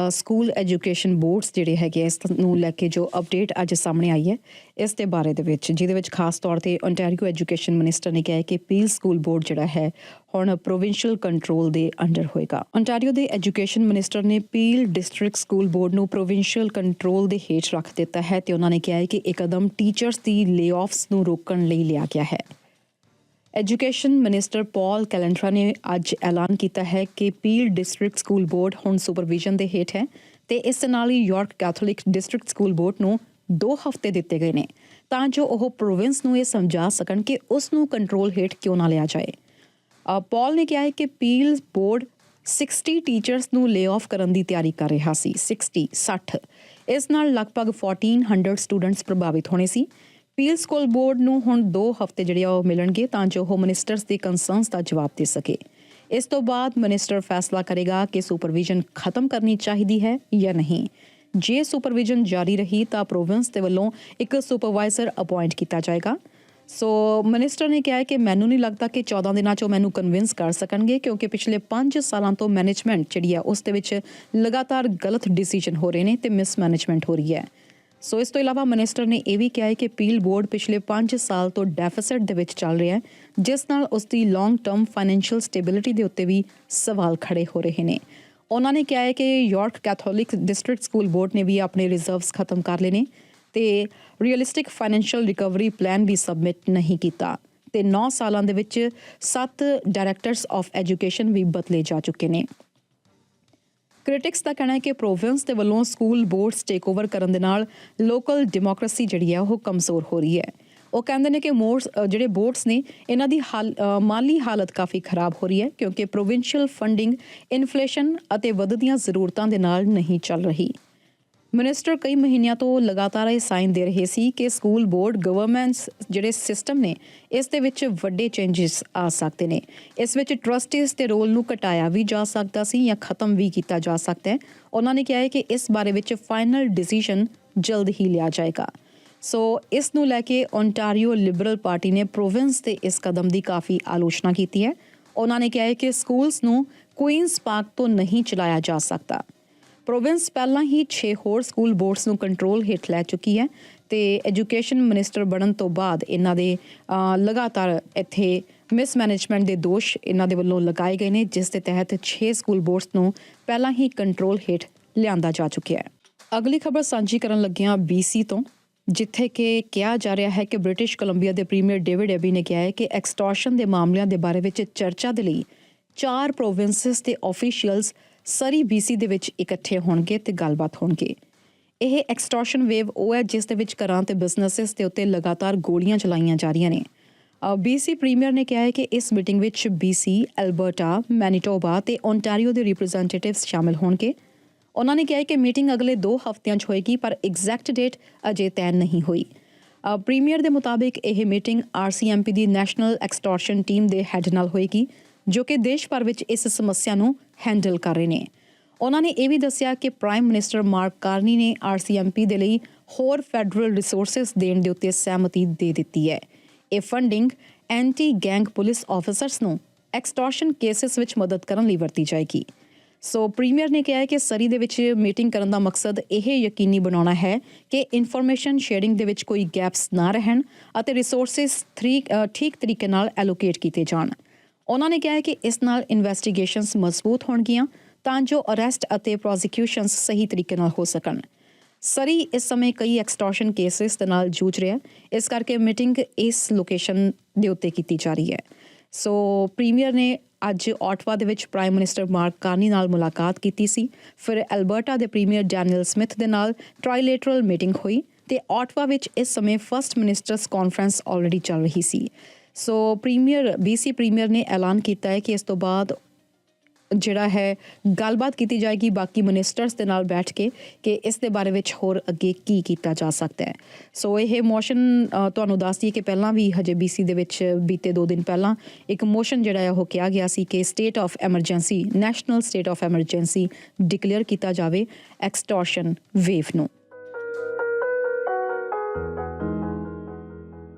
ਸਕੂਲ ਐਜੂਕੇਸ਼ਨ ਬੋਰਡਸ ਜਿਹੜੇ ਹੈਗੇ ਇਸ ਨੂੰ ਲੈ ਕੇ ਜੋ ਅਪਡੇਟ ਅੱਜ ਸਾਹਮਣੇ ਆਈ ਹੈ ਇਸ ਦੇ ਬਾਰੇ ਦੇ ਵਿੱਚ ਜਿਹਦੇ ਵਿੱਚ ਖਾਸ ਤੌਰ ਤੇ ਓਨਟਾਰੀਓ ਐਜੂਕੇਸ਼ਨ ਮਿਨਿਸਟਰ ਨੇ ਕਿਹਾ ਹੈ ਕਿ ਪੀਲ ਸਕੂਲ ਬੋਰਡ ਜਿਹੜਾ ਹੈ ਹੁਣ ਪ੍ਰੋਵਿੰਸ਼ੀਅਲ ਕੰਟਰੋਲ ਦੇ ਅੰਡਰ ਹੋਏਗਾ। ਓਨਟਾਰੀਓ ਦੇ ਐਜੂਕੇਸ਼ਨ ਮਿਨਿਸਟਰ ਨੇ ਪੀਲ ਡਿਸਟ੍ਰਿਕਟ ਸਕੂਲ ਬੋਰਡ ਨੂੰ ਪ੍ਰੋਵਿੰਸ਼ੀਅਲ ਕੰਟਰੋਲ ਦੇ ਹੇਠ ਰੱਖ ਦਿੱਤਾ ਹੈ ਤੇ ਉਹਨਾਂ ਨੇ ਕਿਹਾ ਹੈ ਕਿ ਇਹ ਕਦਮ ਟੀਚਰਸ ਦੀ ਲੇਆਫਸ ਨੂੰ ਰੋਕਣ ਲਈ ਲਿਆ ਗਿਆ ਹੈ। ਐਜੂਕੇਸ਼ਨ ਮਿਨਿਸਟਰ ਪੌਲ ਕੈਲੰਟਰਾ ਨੇ ਅੱਜ ਐਲਾਨ ਕੀਤਾ ਹੈ ਕਿ ਪੀਲ ਡਿਸਟ੍ਰਿਕਟ ਸਕੂਲ ਬੋਰਡ ਹੁਣ ਸੁਪਰਵਿਜ਼ਨ ਦੇ ਹੇਠ ਹੈ ਤੇ ਇਸ ਦੇ ਨਾਲ ਹੀ York Catholic district school board ਨੂੰ 2 ਹਫ਼ਤੇ ਦਿੱਤੇ ਗਏ ਨੇ ਤਾਂ ਜੋ ਉਹ ਪ੍ਰੋਵਿੰਸ ਨੂੰ ਇਹ ਸਮਝਾ ਸਕਣ ਕਿ ਉਸ ਨੂੰ ਕੰਟਰੋਲ ਹੇਠ ਕਿਉਂ ਨਾ ਲਿਆ ਜਾਏ। ਪੌਲ ਨੇ ਕਿਹਾ ਹੈ ਕਿ ਪੀਲ ਬੋਰਡ 60 ਟੀਚਰਸ ਨੂੰ ਲੇਆਫ ਕਰਨ ਦੀ ਤਿਆਰੀ ਕਰ ਰਿਹਾ ਸੀ। 60 ਇਸ ਨਾਲ ਲਗਭਗ 1400 ਸਟੂਡੈਂਟਸ ਪ੍ਰਭਾਵਿਤ ਹੋਣੇ ਸੀ। ਪੀਲ ਸਕੂਲ ਬੋਰਡ ਨੂੰ ਹੁਣ 2 ਹਫ਼ਤੇ ਜਿਹੜੇ ਉਹ ਮਿਲਣਗੇ ਤਾਂ ਜੋ ਉਹ ਮਿਨਿਸਟਰਸ ਦੀ ਕੰਸਰਨਸ ਦਾ ਜਵਾਬ ਦੇ ਸਕੇ। ਇਸ ਤੋਂ ਬਾਅਦ ਮਿਨਿਸਟਰ ਫੈਸਲਾ ਕਰੇਗਾ ਕਿ ਸੁਪਰਵਿਜ਼ਨ ਖਤਮ ਕਰਨੀ ਚਾਹੀਦੀ ਹੈ ਜਾਂ ਨਹੀਂ। ਜੇ ਸੁਪਰਵਿਜ਼ਨ ਜਾਰੀ ਰਹੀ ਤਾਂ ਪ੍ਰੋਵਿੰਸ ਦੇ ਵੱਲੋਂ ਇੱਕ ਸੁਪਰਵਾਈਜ਼ਰ ਅਪਾਇੰਟ ਕੀਤਾ ਜਾਏਗਾ। ਸੋ ਮਿਨਿਸਟਰ ਨੇ ਕਿਹਾ ਹੈ ਕਿ ਮੈਨੂੰ ਨਹੀਂ ਲੱਗਦਾ ਕਿ 14 ਦਿਨਾਂ 'ਚ ਉਹ ਮੈਨੂੰ ਕਨਵਿੰਸ ਕਰ ਸਕਣਗੇ ਕਿਉਂਕਿ ਪਿਛਲੇ 5 ਸਾਲਾਂ ਤੋਂ ਮੈਨੇਜਮੈਂਟ ਜਿਹੜੀ ਹੈ ਉਸ ਦੇ ਵਿੱਚ ਲਗਾਤਾਰ ਗਲਤ ਡਿਸੀਜਨ ਹੋ ਰਹੇ ਨੇ ਤੇ ਮਿਸਮੈਨੇਜਮੈਂਟ ਹੋ ਰਹੀ ਹੈ। ਸੋ ਇਸ ਤੋਂ ਇਲਾਵਾ ਮਿਨਿਸਟਰ ਨੇ ਇਹ ਵੀ ਕਿਹਾ ਹੈ ਕਿ ਪੀਲ ਬੋਰਡ ਪਿਛਲੇ 5 ਸਾਲ ਤੋਂ ਡੈਫਿਸਿਟ ਦੇ ਵਿੱਚ ਚੱਲ ਰਿਹਾ ਹੈ ਜਿਸ ਨਾਲ ਉਸ ਦੀ ਲੌਂਗ ਟਰਮ ਫਾਈਨੈਂਸ਼ੀਅਲ ਸਟੇਬਿਲਿਟੀ ਦੇ ਉੱਤੇ ਵੀ ਸਵਾਲ ਖੜੇ ਹੋ ਰਹੇ ਨੇ। ਉਹਨਾਂ ਨੇ ਕਿਹਾ ਹੈ ਕਿ York Catholic district school board ਨੇ ਵੀ ਆਪਣੇ ਰਿਜ਼ਰਵਸ ਖਤਮ ਕਰ ਲਏ ਨੇ ਤੇ ਰੀਅਲਿਸਟਿਕ ਫਾਈਨੈਂਸ਼ੀਅਲ ਰਿਕਵਰੀ ਪਲਾਨ ਵੀ ਸਬਮਿਟ ਨਹੀਂ ਕੀਤਾ ਤੇ 9 ਸਾਲਾਂ ਦੇ ਵਿੱਚ 7 ਡਾਇਰੈਕਟਰਸ ਆਫ ਐਜੂਕੇਸ਼ਨ ਵੀ ਬਦਲੇ ਜਾ ਚੁੱਕੇ ਨੇ। ਕ੍ਰਿਟਿਕਸ ਦਾ ਕਹਿਣਾ ਹੈ ਕਿ ਪ੍ਰੋਵਿੰਸ ਦੇ ਵੱਲੋਂ ਸਕੂਲ ਬੋਰਡਸ ਟੇਕ ਓਵਰ ਕਰਨ ਦੇ ਨਾਲ ਲੋਕਲ ਡੈਮੋਕ੍ਰੇਸੀ ਜਿਹੜੀ ਹੈ ਉਹ ਕਮਜ਼ੋਰ ਹੋ ਰਹੀ ਹੈ। ਉਹ ਕਹਿੰਦੇ ਨੇ ਕਿ ਜਿਹੜੇ ਬੋਰਡਸ ਨੇ ਇਹਨਾਂ ਦੀ ਮਾਲੀ ਹਾਲਤ ਕਾਫੀ ਖਰਾਬ ਹੋ ਰਹੀ ਹੈ ਕਿਉਂਕਿ ਪ੍ਰੋਵਿੰਸ਼ੀਅਲ ਫੰਡਿੰਗ ਇਨਫਲੇਸ਼ਨ ਅਤੇ ਵੱਧਦੀਆਂ ਜ਼ਰੂਰਤਾਂ ਦੇ ਨਾਲ ਨਹੀਂ ਚੱਲ ਰਹੀ। ਮਿਨਿਸਟਰ ਕਈ ਮਹੀਨਿਆਂ ਤੋਂ ਲਗਾਤਾਰ ਇਹ ਸਾਈਨ ਦੇ ਰਹੇ ਸੀ ਕਿ ਸਕੂਲ ਬੋਰਡ ਗਵਰਨਮੈਂਟਸ ਜਿਹੜੇ ਸਿਸਟਮ ਨੇ ਇਸ ਦੇ ਵਿੱਚ ਵੱਡੇ ਚੇਂਜਸ ਆ ਸਕਦੇ ਨੇ। ਇਸ ਵਿੱਚ ਟਰਸਟੀਜ਼ ਦੇ ਰੋਲ ਨੂੰ ਘਟਾਇਆ ਵੀ ਜਾ ਸਕਦਾ ਸੀ ਜਾਂ ਖਤਮ ਵੀ ਕੀਤਾ ਜਾ ਸਕਦਾ ਹੈ। ਉਹਨਾਂ ਨੇ ਕਿਹਾ ਹੈ ਕਿ ਇਸ ਬਾਰੇ ਵਿੱਚ ਫਾਈਨਲ ਡਿਸੀਜਨ ਜਲਦ ਹੀ ਲਿਆ ਜਾਏਗਾ। ਸੋ ਇਸ ਨੂੰ ਲੈ ਕੇ ਓਨਟਾਰੀਓ ਲਿਬਰਲ ਪਾਰਟੀ ਨੇ ਪ੍ਰੋਵਿੰਸ ਦੇ ਇਸ ਕਦਮ ਦੀ ਕਾਫੀ ਆਲੋਚਨਾ ਕੀਤੀ ਹੈ। ਉਹਨਾਂ ਨੇ ਕਿਹਾ ਹੈ ਕਿ ਸਕੂਲਸ ਨੂੰ ਕੁਈਨਸ ਪਾਰਕ ਤੋਂ ਨਹੀਂ ਚਲਾਇਆ ਜਾ ਸਕਦਾ। ਪ੍ਰੋਵਿੰਸ ਪਹਿਲਾਂ ਹੀ 6 ਹੋਰ ਸਕੂਲ ਬੋਰਡਸ ਨੂੰ ਕੰਟਰੋਲ ਹੇਠ ਲੈ ਚੁੱਕੀ ਹੈ ਤੇ ਐਜੂਕੇਸ਼ਨ ਮਿਨਿਸਟਰ ਬਣਨ ਤੋਂ ਬਾਅਦ ਇਹਨਾਂ ਦੇ ਲਗਾਤਾਰ ਇੱਥੇ ਮਿਸਮੈਨੇਜਮੈਂਟ ਦੇ ਦੋਸ਼ ਇਹਨਾਂ ਦੇ ਵੱਲੋਂ ਲਗਾਏ ਗਏ ਨੇ ਜਿਸ ਦੇ ਤਹਿਤ 6 ਸਕੂਲ ਬੋਰਡਸ ਨੂੰ ਪਹਿਲਾਂ ਹੀ ਕੰਟਰੋਲ ਹੇਠ ਲਿਆਂਦਾ ਜਾ ਚੁੱਕਿਆ ਹੈ। ਅਗਲੀ ਖਬਰ ਸਾਂਝੀ ਕਰਨ ਲੱਗੇ ਹਾਂ BC ਤੋਂ ਜਿੱਥੇ ਕਿ ਕਿਹਾ ਜਾ ਰਿਹਾ ਹੈ ਕਿ ਬ੍ਰਿਟਿਸ਼ ਕੋਲੰਬੀਆ ਦੇ ਪ੍ਰੀਮੀਅਰ ਡੇਵਿਡ ਐਬੀ ਨੇ ਕਿਹਾ ਹੈ ਕਿ ਐਕਸਟੋਰਸ਼ਨ ਦੇ ਮਾਮਲਿਆਂ ਦੇ ਬਾਰੇ ਵਿੱਚ ਚਰਚਾ ਦੇ ਲਈ 4 ਪ੍ਰੋਵਿੰਸਸ ਦੇ ਆਫੀਸ਼ੀਅਲਸ ਸਰੀ BC ਦੇ ਵਿੱਚ ਇਕੱਠੇ ਹੋਣਗੇ ਤੇ ਗੱਲਬਾਤ ਹੋਣਗੇ। ਇਹ ਐਕਸਟੋਰਸ਼ਨ ਵੇਵ ਉਹ ਹੈ ਜਿਸ ਦੇ ਵਿੱਚ ਘਰਾਂ ਤੇ ਬਿਜ਼ਨੈਸਿਸ ਦੇ ਉੱਤੇ ਲਗਾਤਾਰ ਗੋਲੀਆਂ ਚਲਾਈਆਂ ਜਾ ਰਹੀਆਂ ਨੇ। BC ਪ੍ਰੀਮੀਅਰ ਨੇ ਕਿਹਾ ਹੈ ਕਿ ਇਸ ਮੀਟਿੰਗ ਵਿੱਚ BC, ਐਲਬਰਟਾ, ਮੈਨੀਟੋਬਾ ਤੇ ਓਨਟਾਰੀਓ ਦੇ ਰਿਪਰੈਜ਼ੈਂਟੇਟਿਵਸ ਸ਼ਾਮਿਲ ਹੋਣਗੇ। ਉਹਨਾਂ ਨੇ ਕਿਹਾ ਹੈ ਕਿ ਮੀਟਿੰਗ ਅਗਲੇ 2 ਹਫ਼ਤਿਆਂ 'ਚ ਹੋਏਗੀ ਪਰ ਐਗਜ਼ੈਕਟ ਡੇਟ ਅਜੇ ਤੈਅ ਨਹੀਂ ਹੋਈ। ਪ੍ਰੀਮੀਅਰ ਦੇ ਮੁਤਾਬਿਕ ਇਹ ਮੀਟਿੰਗ RCMP ਦੀ ਨੈਸ਼ਨਲ ਐਕਸਟੋਰਸ਼ਨ ਟੀਮ ਦੇ ਹੈੱਡ ਨਾਲ ਹੋਏਗੀ ਜੋ ਕਿ ਦੇਸ਼ ਭਰ ਵਿੱਚ ਇਸ ਸਮੱਸਿਆ ਨੂੰ ਹੈਂਡਲ ਕਰ ਰਹੇ ਨੇ। ਉਹਨਾਂ ਨੇ ਇਹ ਵੀ ਦੱਸਿਆ ਕਿ ਪ੍ਰਾਈਮ ਮਿਨਿਸਟਰ ਮਾਰਕ ਕਾਰਨੀ ਨੇ RCMP ਦੇ ਲਈ ਹੋਰ ਫੈਡਰਲ ਰਿਸੋਰਸਿਸ ਦੇਣ ਦੇ ਉੱਤੇ ਸਹਿਮਤੀ ਦੇ ਦਿੱਤੀ ਹੈ। ਇਹ funding anti gang police officers ਨੂੰ ਐਕਸਟੋਰਸ਼ਨ ਕੇਸਿਸ ਵਿੱਚ ਮਦਦ ਕਰਨ ਲਈ ਵਰਤੀ ਜਾਏਗੀ। ਸੋ ਪ੍ਰੀਮੀਅਰ ਨੇ ਕਿਹਾ ਹੈ ਕਿ ਸਰੀ ਦੇ ਵਿੱਚ ਮੀਟਿੰਗ ਕਰਨ ਦਾ ਮਕਸਦ ਇਹ ਯਕੀਨੀ ਬਣਾਉਣਾ ਹੈ ਕਿ ਇਨਫੋਰਮੇਸ਼ਨ ਸ਼ੇਅਰਿੰਗ ਦੇ ਵਿੱਚ ਕੋਈ ਗੈਪਸ ਨਾ ਰਹਿਣ ਅਤੇ ਰਿਸੋਰਸਿਸ ਠੀਕ ਤਰੀਕੇ ਨਾਲ ਐਲੋਕੇਟ ਕੀਤੇ ਜਾਣ। ਉਹਨਾਂ ਨੇ ਕਿਹਾ ਹੈ ਕਿ ਇਸ ਨਾਲ ਇਨਵੈਸਟੀਗੇਸ਼ਨਸ ਮਜ਼ਬੂਤ ਹੋਣਗੀਆਂ ਤਾਂ ਜੋ ਅਰੈਸਟ ਅਤੇ ਪ੍ਰੋਸੀਕਿਊਸ਼ਨਸ ਸਹੀ ਤਰੀਕੇ ਨਾਲ ਹੋ ਸਕਣ। ਸਰੀ ਇਸ ਸਮੇਂ ਕਈ ਐਕਸਟੋਰਸ਼ਨ ਕੇਸਿਸ ਦੇ ਨਾਲ ਜੂਝ ਰਿਹਾ ਇਸ ਕਰਕੇ ਮੀਟਿੰਗ ਇਸ ਲੋਕੇਸ਼ਨ ਦੇ ਉੱਤੇ ਕੀਤੀ ਜਾ ਰਹੀ ਹੈ। ਸੋ ਪ੍ਰੀਮੀਅਰ ਨੇ ਅੱਜ ਆਟਵਾ ਦੇ ਵਿੱਚ ਪ੍ਰਾਈਮ ਮਿਨਿਸਟਰ ਮਾਰਕ ਕਾਰਨੀ ਨਾਲ ਮੁਲਾਕਾਤ ਕੀਤੀ ਸੀ। ਫਿਰ ਐਲਬਰਟਾ ਦੇ ਪ੍ਰੀਮੀਅਰ ਡੈਨੀਅਲ ਸਮਿਥ ਦੇ ਨਾਲ ਟ੍ਰਾਈਲੇਟਰਲ ਮੀਟਿੰਗ ਹੋਈ ਤੇ ਆਟਵਾ ਵਿੱਚ ਇਸ ਸਮੇਂ ਫਸਟ ਮਿਨਿਸਟਰਸ ਕਾਨਫਰੰਸ ਆਲਰੇਡੀ ਚੱਲ ਰਹੀ ਸੀ। ਸੋ BC ਪ੍ਰੀਮੀਅਰ ਨੇ ਐਲਾਨ ਕੀਤਾ ਹੈ ਕਿ ਇਸ ਤੋਂ ਬਾਅਦ ਜਿਹੜਾ ਹੈ ਗੱਲਬਾਤ ਕੀਤੀ ਜਾਏਗੀ ਬਾਕੀ ਮਿਨਿਸਟਰਸ ਦੇ ਨਾਲ ਬੈਠ ਕੇ ਕਿ ਇਸ ਦੇ ਬਾਰੇ ਵਿੱਚ ਹੋਰ ਅੱਗੇ ਕੀ ਕੀਤਾ ਜਾ ਸਕਦਾ ਹੈ। ਸੋ ਇਹ ਮੋਸ਼ਨ ਤੁਹਾਨੂੰ ਦੱਸ ਦਈਏ ਕਿ ਪਹਿਲਾਂ ਵੀ ਹਜੇ BC ਦੇ ਵਿੱਚ ਬੀਤੇ 2 ਦਿਨ ਪਹਿਲਾਂ ਇੱਕ ਮੋਸ਼ਨ ਜਿਹੜਾ ਹੈ ਉਹ ਕਿਹਾ ਗਿਆ ਸੀ ਕਿ state of emergency national state of emergency declare ਕੀਤਾ ਜਾਵੇ ਐਕਸਟੋਰਸ਼ਨ ਵੇਵ ਨੂੰ।